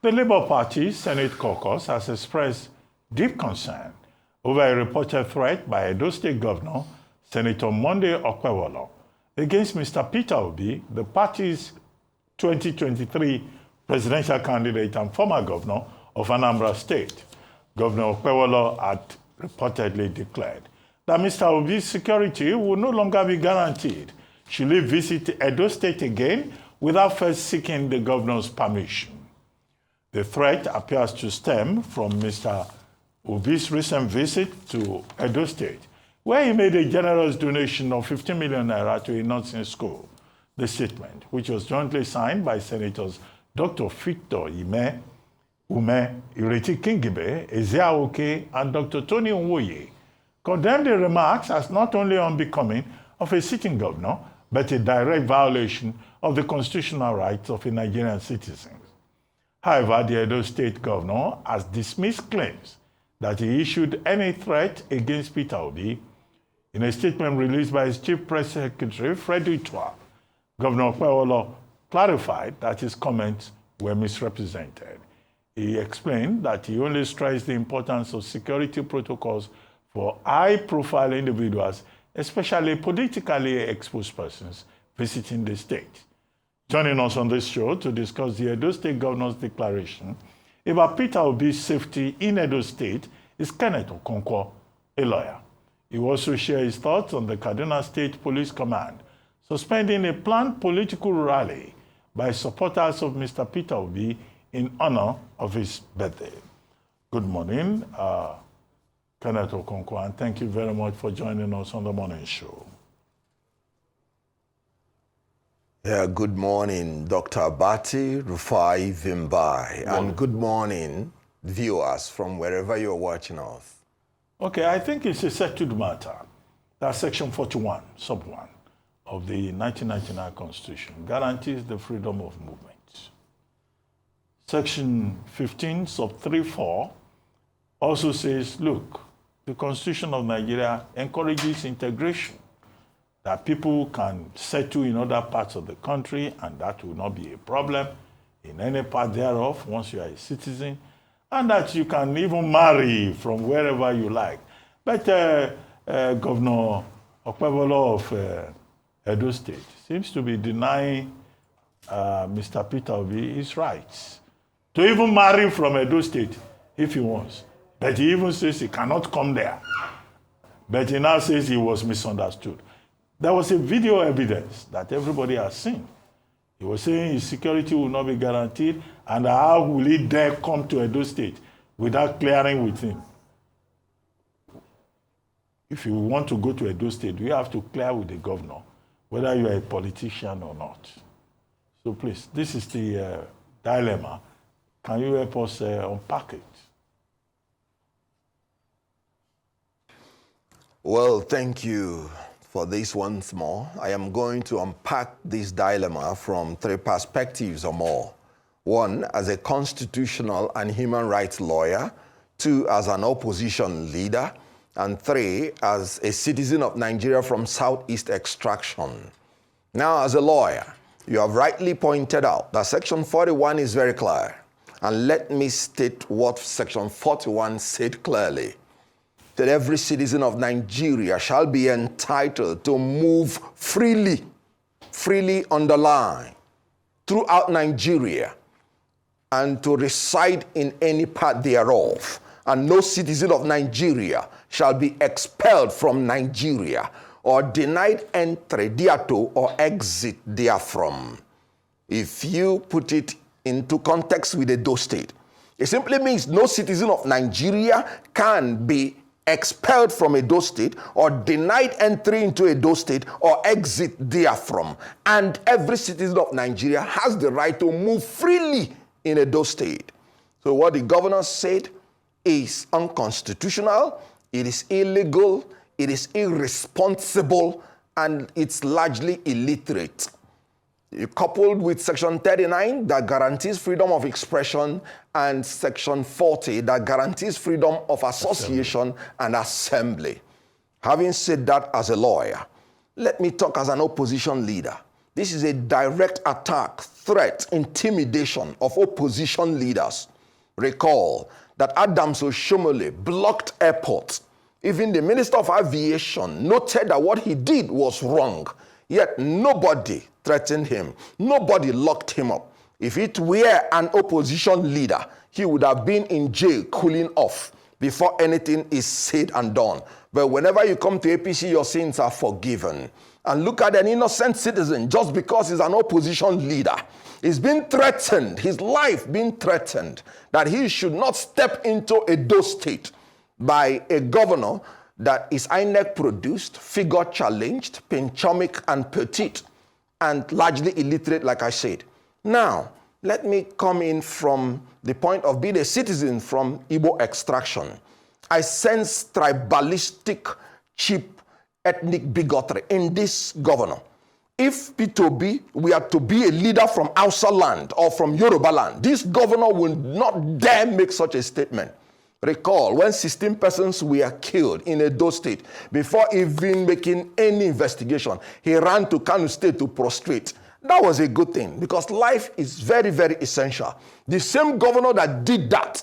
The Labour Party Senate caucus has expressed deep concern over a reported threat by Edo State Governor Senator Monday Okpebholo against Mr. Peter Obi, the party's 2023 presidential candidate and former governor of Anambra State. Governor Okpebholo had reportedly declared that Mr. Obi's security will no longer be guaranteed should he visit Edo State again without first seeking the governor's permission. The threat appears to stem from Mr. Obi's recent visit to Edo State, where he made a generous donation of 15 million naira to a nursing school. The statement, which was jointly signed by Senators Dr. Victor Ume, Ireti Kingibe, Ezeaoke, and Dr. Tony Nwoye, condemned the remarks as not only unbecoming of a sitting governor, but a direct violation of the constitutional rights of a Nigerian citizen. However, the Edo State governor has dismissed claims that he issued any threat against Peter Obi. In a statement released by his chief press secretary, Frederick Twa, Governor Okpebholo clarified that his comments were misrepresented. He explained that he only stressed the importance of security protocols for high-profile individuals, especially politically exposed persons visiting the state. Joining us on this show to discuss the Edo State Governor's declaration about Peter Obi's safety in Edo State is Kenneth Okonkwo, a lawyer. He will also share his thoughts on the Kaduna State Police Command suspending a planned political rally by supporters of Mr. Peter Obi in honor of his birthday. Good morning, Kenneth Okonkwo, and thank you very much for joining us on the morning show. Yeah, good morning, Dr. Abati, Rufai Vimbai, and good morning, viewers from wherever you're watching us. Okay, I think it's a settled matter that Section 41, Sub 1 of the 1999 Constitution guarantees the freedom of movement. Section 15, Sub 3(4) also says, look, the Constitution of Nigeria encourages integration, that people can settle in other parts of the country and that will not be a problem in any part thereof once you are a citizen, and that you can even marry from wherever you like. But Governor Okpebholo of Edo State seems to be denying Mr. Peter Obi his rights to even marry from Edo State if he wants. But he even says he cannot come there. But he now says he was misunderstood. There was a video evidence that everybody has seen. He was saying his security will not be guaranteed, and how will he dare come to Edo State without clearing with him? If you want to go to Edo State, you have to clear with the governor, whether you are a politician or not. So please, this is the dilemma. Can you help us unpack it? Well, thank you for this once more. I am going to unpack this dilemma from three perspectives or more. One, as a constitutional and human rights lawyer. Two, as an opposition leader. And three, as a citizen of Nigeria from Southeast extraction. Now, as a lawyer, you have rightly pointed out that Section 41 is very clear. And let me state what Section 41 said clearly. That every citizen of Nigeria shall be entitled to move freely underline, throughout Nigeria, and to reside in any part thereof. And no citizen of Nigeria shall be expelled from Nigeria or denied entry thereto or exit therefrom. If you put it into context with Edo State, it simply means no citizen of Nigeria can be expelled from Edo State or denied entry into Edo State or exit therefrom. And every citizen of Nigeria has the right to move freely in Edo State. So what the governor said is unconstitutional, it is illegal, it is irresponsible, and it's largely illiterate. Coupled with Section 39 that guarantees freedom of expression and Section 40 that guarantees freedom of association and assembly. Having said that as a lawyer, let me talk as an opposition leader. This is a direct attack, threat, intimidation of opposition leaders. Recall that Adams Oshomole blocked airports. Even the Minister of Aviation noted that what he did was wrong. Yet nobody threatened him. Nobody locked him up. If it were an opposition leader, he would have been in jail cooling off before anything is said and done. But whenever you come to APC, your sins are forgiven. And look at an innocent citizen just because he's an opposition leader. He's been threatened, his life being threatened, that he should not step into Edo State by a governor that is INEC produced, figure challenged, pinchomic and petite, and largely illiterate, like I said. Now, let me come in from the point of being a citizen from Igbo extraction. I sense tribalistic, cheap, ethnic bigotry in this governor. If Peter Obi were to be a leader from Hausa land or from Yoruba land, this governor will not dare make such a statement. Recall when 16 persons were killed in Edo State, before even making any investigation, he ran to Kano State to prostrate. That was a good thing because life is very, very essential. The same governor that did that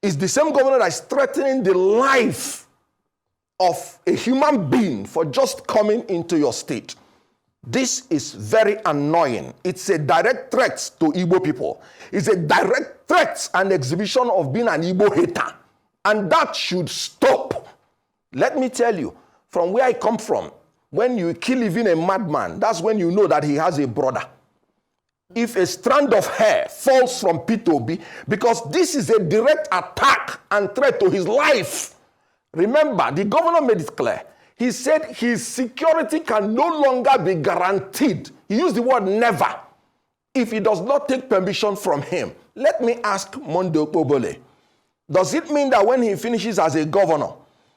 is the same governor that is threatening the life of a human being for just coming into your state. This is very annoying. It's a direct threat to Igbo people. It's a direct threat and exhibition of being an Igbo hater. And that should stop. Let me tell you, from where I come from, when you kill even a madman, that's when you know that he has a brother. If a strand of hair falls from Peter Obi, because this is a direct attack and threat to his life. Remember, the governor made it clear. He said his security can no longer be guaranteed. He used the word never, if he does not take permission from him. Let me ask Monday Okpebholo, does it mean that when he finishes as a governor,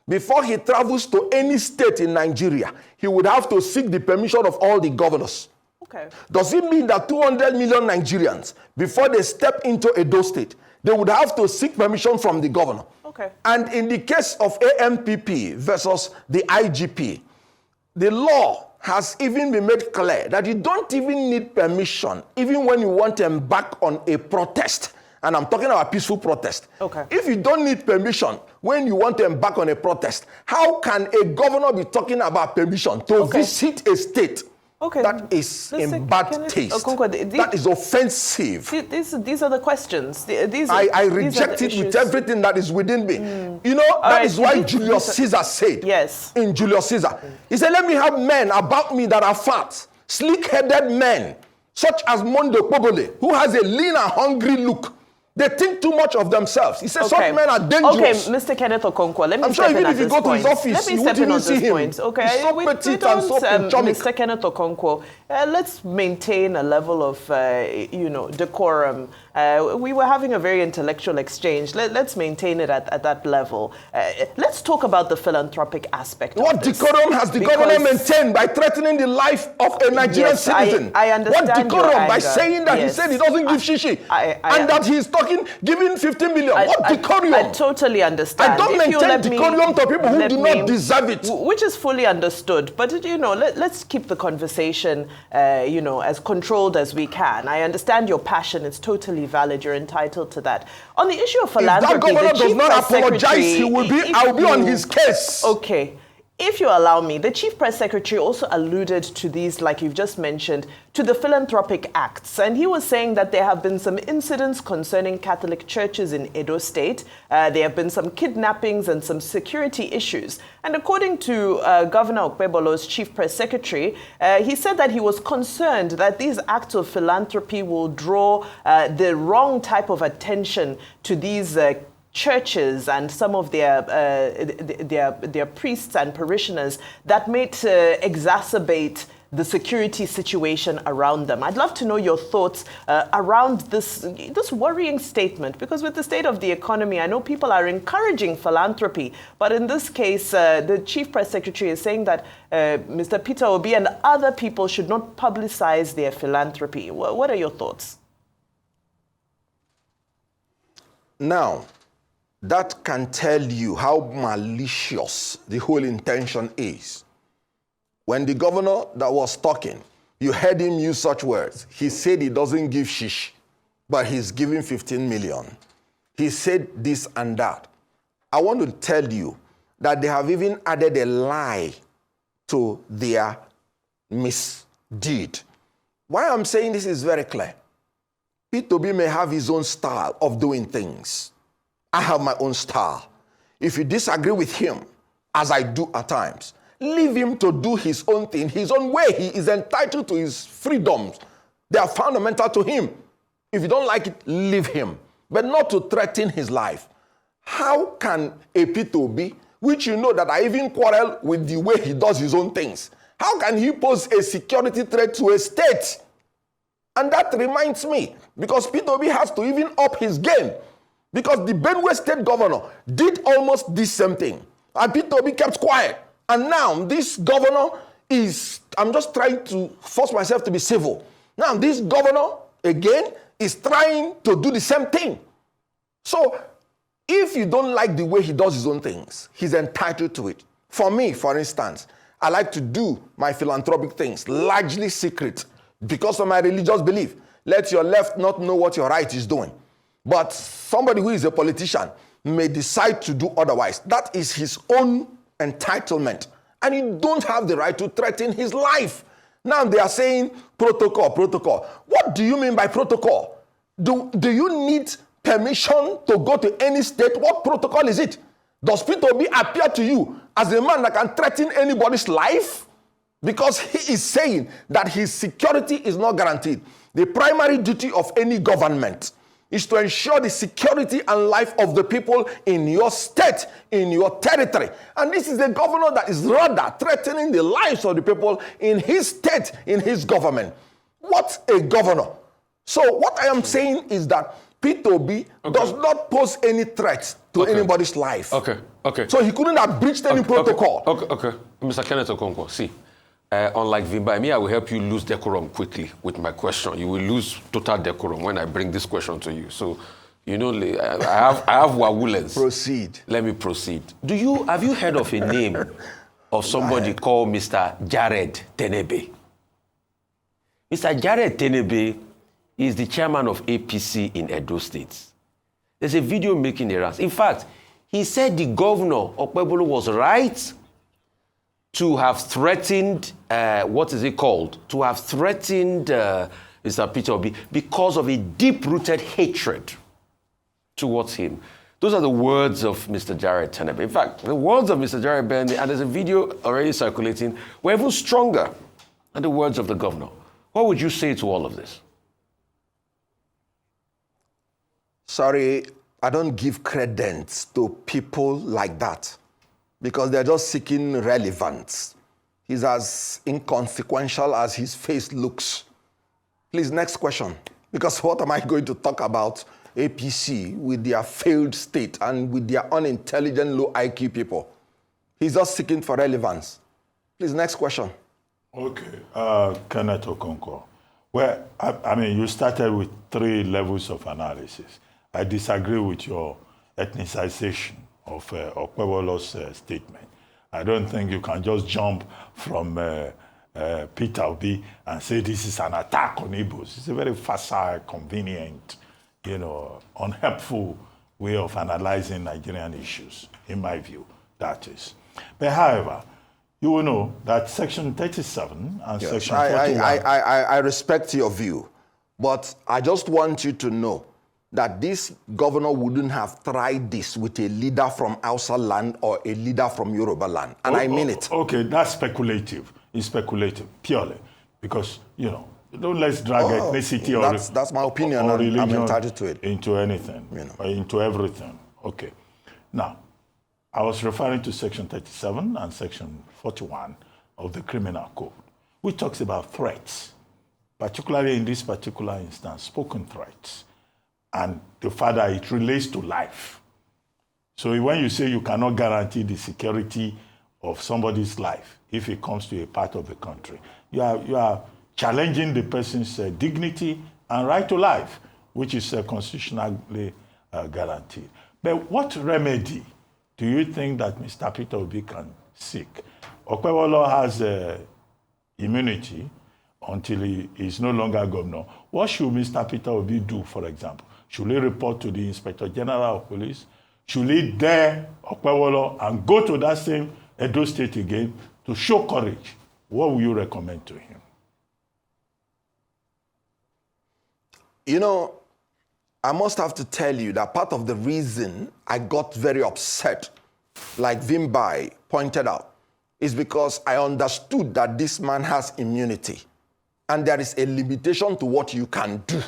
before he travels to any state in Nigeria, he would have to seek the permission of all the governors? Okay. Does it mean that 200 million Nigerians, before they step into Edo State, they would have to seek permission from the governor? Okay. And in the case of AMPP versus the IGP, the law has even been made clear that you don't even need permission, even when you want to embark on a protest. And I'm talking about peaceful protest. Okay. If you don't need permission when you want to embark on a protest, how can a governor be talking about permission to visit a state? Okay. That is in bad taste. Okonkwo, that is offensive. These are the questions. I reject it with everything that is within me. You know, that is why Julius Caesar said, in Julius Caesar, he said, let me have men about me that are fat, sleek-headed men, such as Monday Okpebholo, who has a lean and hungry look. They think too much of themselves. He says such men are dangerous. Okay, Mr. Kenneth Okonkwo, let me step in at this point. I'm sure even if you go to his office, you wouldn't even see him. Okay, he's so petite and so pinchomic. Mr. Kenneth Okonkwo, let's maintain a level of, decorum. We were having a very intellectual exchange. Let's maintain it at that level. Let's talk about the philanthropic aspect. What decorum has the governor maintained by threatening the life of a Nigerian citizen? I understand. What decorum by saying that he said he doesn't give shishi and that he's giving 15 million? What decorum? I totally understand. I don't maintain decorum to people who do not deserve it. Which is fully understood. But, let's keep the conversation, as controlled as we can. I understand your passion. It's totally valid. You're entitled to that. On the issue of philanthropy, if that governor does not apologize, I'll be on his case. Okay. If you allow me, the Chief Press Secretary also alluded to these, like you've just mentioned, to the philanthropic acts. And he was saying that there have been some incidents concerning Catholic churches in Edo State. There have been some kidnappings and some security issues. And according to Governor Okpebholo's Chief Press Secretary, he said that he was concerned that these acts of philanthropy will draw the wrong type of attention to these churches and some of their priests and parishioners that may exacerbate the security situation around them. I'd love to know your thoughts around this worrying statement, because with the state of the economy, I know people are encouraging philanthropy, but in this case, the Chief Press Secretary is saying that Mr. Peter Obi and other people should not publicize their philanthropy. What are your thoughts? Now, that can tell you how malicious the whole intention is. When the governor that was talking You heard him use such words. He said he doesn't give shish, but he's giving 15 million. He said this and that. I want to tell you that they have even added a lie to their misdeed. Why I'm saying this is very clear. Peter Obi may have his own style of doing things. I have my own style. If you disagree with him, as I do at times, leave him to do his own thing, his own way. He is entitled to his freedoms. They are fundamental to him. If you don't like it, leave him, but not to threaten his life. How can a Peter Obi, which you know that I even quarrel with the way he does his own things, how can he pose a security threat to a state? And that reminds me, because Peter Obi has to even up his game, because the Benue State governor did almost the same thing, and Peter Obi kept quiet. And now this governor is, I'm just trying to force myself to be civil. Now this governor, again, is trying to do the same thing. So if you don't like the way he does his own things, he's entitled to it. For me, for instance, I like to do my philanthropic things, largely secret, because of my religious belief. Let your left not know what your right is doing. But somebody who is a politician may decide to do otherwise. That is his own entitlement. And you don't have the right to threaten his life. Now they are saying protocol, protocol. What do you mean by protocol? Do you need permission to go to any state? What protocol is it? Does Peter Obi appear to you as a man that can threaten anybody's life? Because he is saying that his security is not guaranteed. The primary duty of any government is to ensure the security and life of the people in your state, in your territory. And this is a governor that is rather threatening the lives of the people in his state, in his government. What a governor. So what I am saying is that Peter Obi does not pose any threat to anybody's life. Okay. So he couldn't have breached any protocol. Okay. Mr. Kenneth Okonkwo, see, unlike Vimba, I will help you lose decorum quickly with my question. You will lose total decorum when I bring this question to you. So, you know, I have wawulens. Proceed. Let me proceed. Have you heard of a name of somebody called Mr. Jared Tenebe? Mr. Jared Tenebe is the chairman of APC in Edo State. There's a video making the rounds. In fact, he said the governor, Okpebholo, was right to have threatened, to have threatened Mr. Peter Obi because of a deep-rooted hatred towards him. Those are the words of Mr. Jared Tenebe. In fact, the words of Mr. Jared Tenebe, and there's a video already circulating, were even stronger than the words of the governor. What would you say to all of this? Sorry, I don't give credence to people like that because they're just seeking relevance. He's as inconsequential as his face looks. Please, next question. Because what am I going to talk about APC with their failed state and with their unintelligent, low IQ people? He's just seeking for relevance. Please, next question. Okay, Kenneth Okonkwo. Well, I mean, you started with 3 levels of analysis. I disagree with your ethnicization of Okpebholo's statement. I don't think you can just jump from Peter Obi and say this is an attack on Igbos. It's a very facile, convenient, unhelpful way of analyzing Nigerian issues, in my view, that is. But however, you will know that Section 37 and Section 41... I respect your view, but I just want you to know that this governor wouldn't have tried this with a leader from Hausa land or a leader from Yoruba land. And I mean it. Okay, that's speculative. It's speculative, purely. Because, don't let's drag ethnicity that's my opinion, or and I'm religion entitled to it. Into anything, or into everything. Okay. Now, I was referring to Section 37 and Section 41 of the Criminal Code, which talks about threats, particularly in this particular instance, spoken threats. And the fact that it relates to life. So when you say you cannot guarantee the security of somebody's life if it comes to a part of the country, you are challenging the person's dignity and right to life, which is constitutionally guaranteed. But what remedy do you think that Mr. Peter Obi can seek? Okpebholo has immunity until he is no longer governor. What should Mr. Peter Obi do, for example? Should he report to the Inspector General of Police? Should he dare Okpebholo and go to that same Edo State again to show courage? What will you recommend to him? You know, I must have to tell you that part of the reason I got very upset, like Vimbai pointed out, is because I understood that this man has immunity and there is a limitation to what you can do.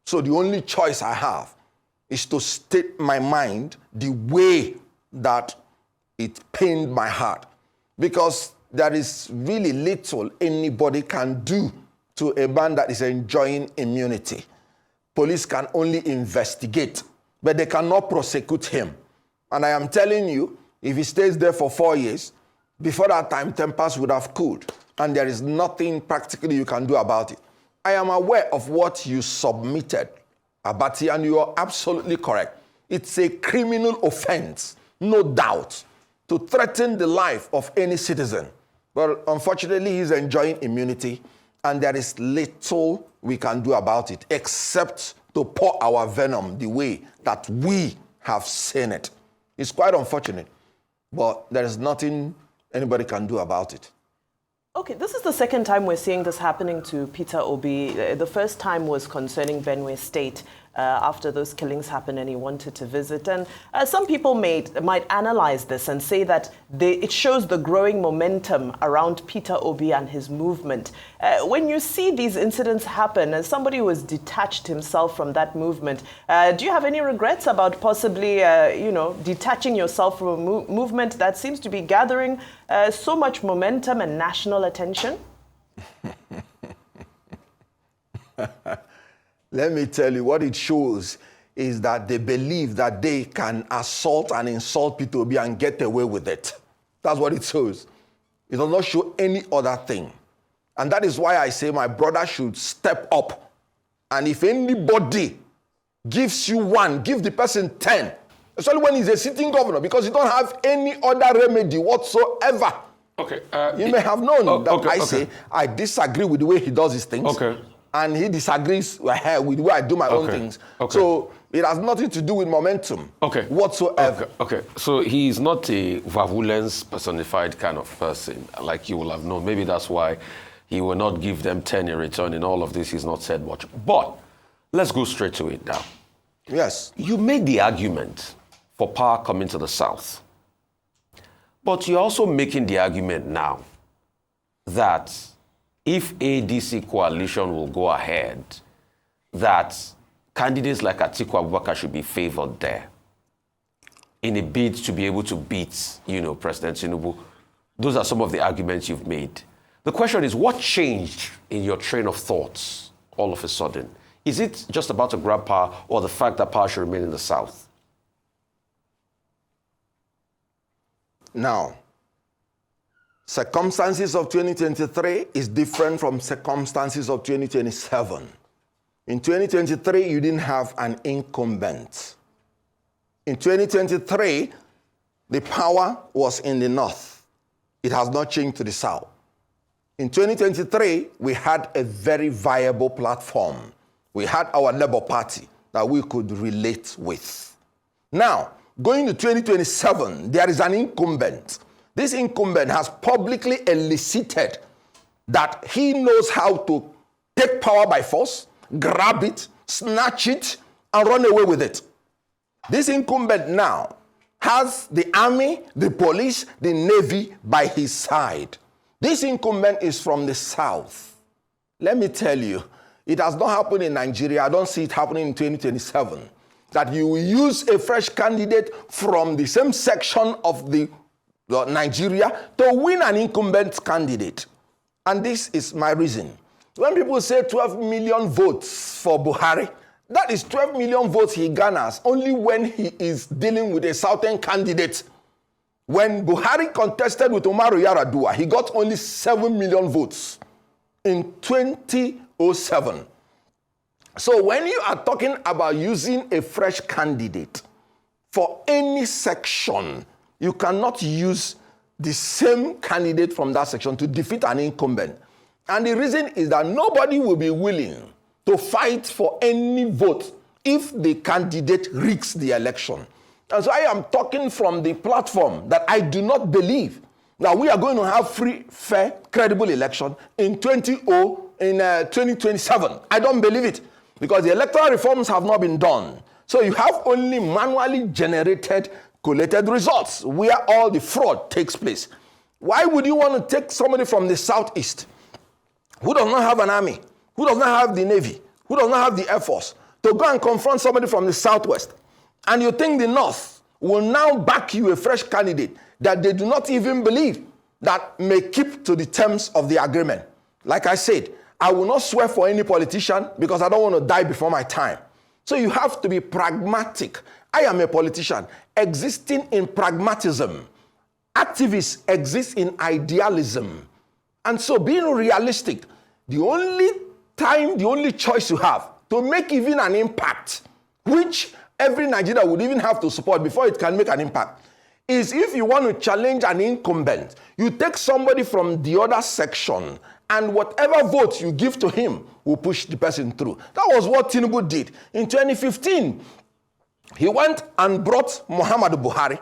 So the only choice I have is to state my mind the way that it pained my heart, because there is really little anybody can do to a man that is enjoying immunity. Police can only investigate, but they cannot prosecute him. And I am telling you, if he stays there for 4 years, before that time, tempers would have cooled, and there is nothing practically you can do about it. I am aware of what you submitted, Abati, and you are absolutely correct. It's a criminal offense, no doubt, to threaten the life of any citizen. But unfortunately, he's enjoying immunity, and there is little we can do about it, except to pour our venom the way that we have seen it. It's quite unfortunate, but there is nothing anybody can do about it. Okay, this is the second time we're seeing this happening to Peter Obi. The first time was concerning Benue State after those killings happened and he wanted to visit. And some people might analyze this and say that it shows the growing momentum around Peter Obi and his movement. When you see these incidents happen, as somebody who has detached himself from that movement, do you have any regrets about possibly, detaching yourself from a movement that seems to be gathering so much momentum and national attention? Let me tell you, what it shows is that they believe that they can assault and insult Peter Obi and get away with it. That's what it shows. It does not show any other thing. And that is why I say my brother should step up. And if anybody gives you one, give the person 10. Especially when he's a sitting governor, because you don't have any other remedy whatsoever. Okay. You may have known that I say I disagree with the way he does his things. Okay. And he disagrees with the way I do my own things. Okay. So it has nothing to do with momentum whatsoever. Okay. So he's not a virulence personified kind of person, like you will have known. Maybe that's why he will not give them 10 in return. In all of this, he's not said much. But let's go straight to it now. Yes. You made the argument for power coming to the South. But you're also making the argument now that if ADC coalition will go ahead, that candidates like Atiku Abubakar should be favored there in a bid to be able to beat, President Tinubu. Those are some of the arguments you've made. The question is, what changed in your train of thoughts all of a sudden? Is it just about to grab power or the fact that power should remain in the South? Now, circumstances of 2023 is different from circumstances of 2027. In 2023, you didn't have an incumbent. In 2023, the power was in the North. It has not changed to the South. In 2023, we had a very viable platform. We had our Labour Party that we could relate with. Now, going to 2027, there is an incumbent. This incumbent has publicly elicited that he knows how to take power by force, grab it, snatch it, and run away with it. This incumbent now has the army, the police, the navy by his side. This incumbent is from the South. Let me tell you, it has not happened in Nigeria. I don't see it happening in 2027. That you will use a fresh candidate from the same section of the Nigeria to win an incumbent candidate. And this is my reason. When people say 12 million votes for Buhari, that is 12 million votes he garners only when he is dealing with a Southern candidate. When Buhari contested with Umaru Yar'Adua, he got only 7 million votes in 2007. So when you are talking about using a fresh candidate for any section, you cannot use the same candidate from that section to defeat an incumbent. And the reason is that nobody will be willing to fight for any vote if the candidate rigs the election. And so I am talking from the platform that I do not believe that we are going to have free, fair, credible election in 2027. I don't believe it, because the electoral reforms have not been done. So you have only manually generated, collated results where all the fraud takes place. Why would you want to take somebody from the southeast who does not have an army, who does not have the navy, who does not have the air force, to go and confront somebody from the southwest? And you think the north will now back you a fresh candidate that they do not even believe that may keep to the terms of the agreement. Like I said, I will not swear for any politician because I don't want to die before my time. So you have to be pragmatic. I am a politician existing in pragmatism. Activists exist in idealism. And so being realistic, the only choice you have to make even an impact, which every Nigerian would even have to support before it can make an impact, is if you want to challenge an incumbent, you take somebody from the other section, and whatever votes you give to him will push the person through. That was what Tinubu did. In 2015, he went and brought Muhammadu Buhari,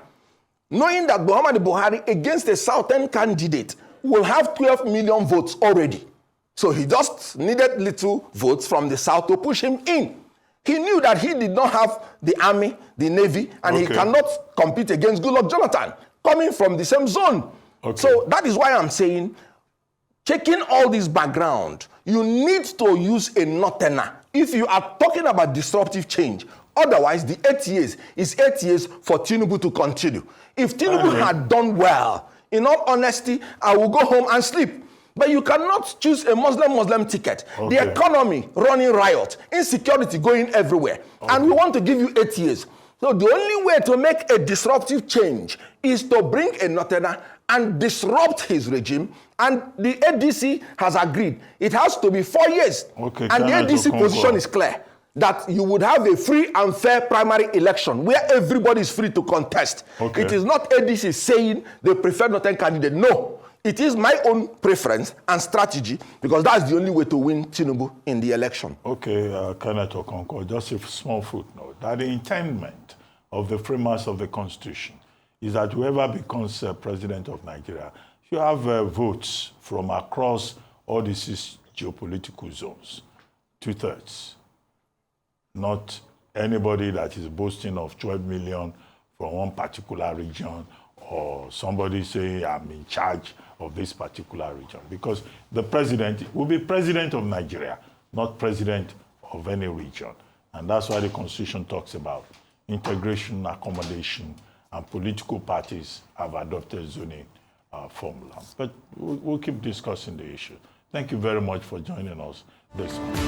knowing that Muhammadu Buhari against a southern candidate will have 12 million votes already. So he just needed little votes from the south to push him in. He knew that he did not have the army, the navy, and he cannot compete against Goodluck Jonathan, coming from the same zone. So that is why I'm saying, checking all this background, you need to use a northerner if you are talking about disruptive change. Otherwise, the 8 years is 8 years for Tinubu to continue. If Tinubu had done well, in all honesty, I will go home and sleep. But you cannot choose a Muslim ticket. The economy running riot, insecurity going everywhere. And we want to give you 8 years. So the only way to make a disruptive change is to bring a northerner and disrupt his regime. And the ADC has agreed. It has to be 4 years. And the ADC position is clear, that you would have a free and fair primary election where everybody is free to contest. It is not ADC saying they prefer northern candidate. No. It is my own preference and strategy, because that's the only way to win Tinubu in the election. Kenneth Okonkwo, just a small footnote, that the intendment of the framers of the Constitution is that whoever becomes president of Nigeria should have votes from across all the 6 geopolitical zones, 2/3. Not anybody that is boasting of 12 million from one particular region, or somebody saying I'm in charge of this particular region, because the president will be president of Nigeria, not president of any region. And that's why the Constitution talks about integration, accommodation, and political parties have adopted zoning formula. But we'll keep discussing the issue. Thank you very much for joining us this morning.